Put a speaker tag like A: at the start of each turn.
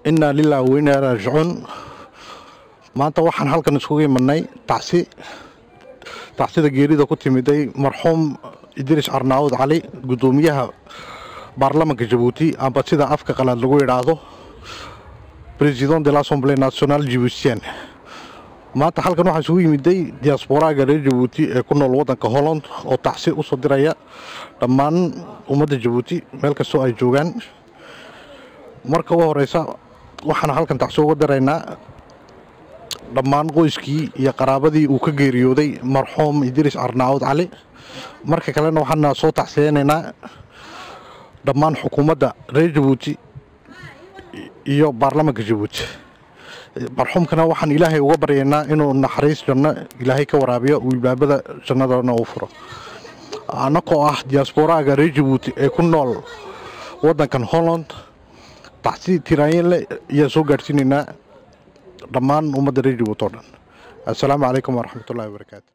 A: إنا لله وإنا راجعون. maanta waxaan halkan isugu imanay tacsida geerida ku timiday marxuum Idris Arnaoud Cali gudoomiyaha baarlamaanka Djibouti amba sida afka qalaad lagu yiraahdo président de l'Assemblée nationale djiboutienne. maanta halkan waxaa isugu yimiday diasporaaga reer Djibouti ee ku nool wadanka Holland oo tacsi u soo diraya dhammaan ummadda Djibouti meel kastoo ay joogaan. marka ugu horeysa waxaan halkan tacsi uga diraynaa dhammaan qoyskii iyo qaraabadii uu ka geeriyooday marxuum Idris Arnaoud Cali. marka kalena waxaan soo tacsiyeenaynaa dhammaan xukuumadda reer Djibouti iyo baarlamaanka Djibouti. marxuumkana waxaan ilaahay uga baryaynaa inuu naxariis janno ilaahay ka waraabiyo uu baabada jannadana u furo. anagoo ah diasporaaga reer Djibouti ee ku nool wadankan Holland tacsi tiraayeen iyo soo gaarsiinaynaa dhammaan ummadda reer Djibouti oo dhan. assalaamu calaykum waraxmatullaahi wabarakaatu.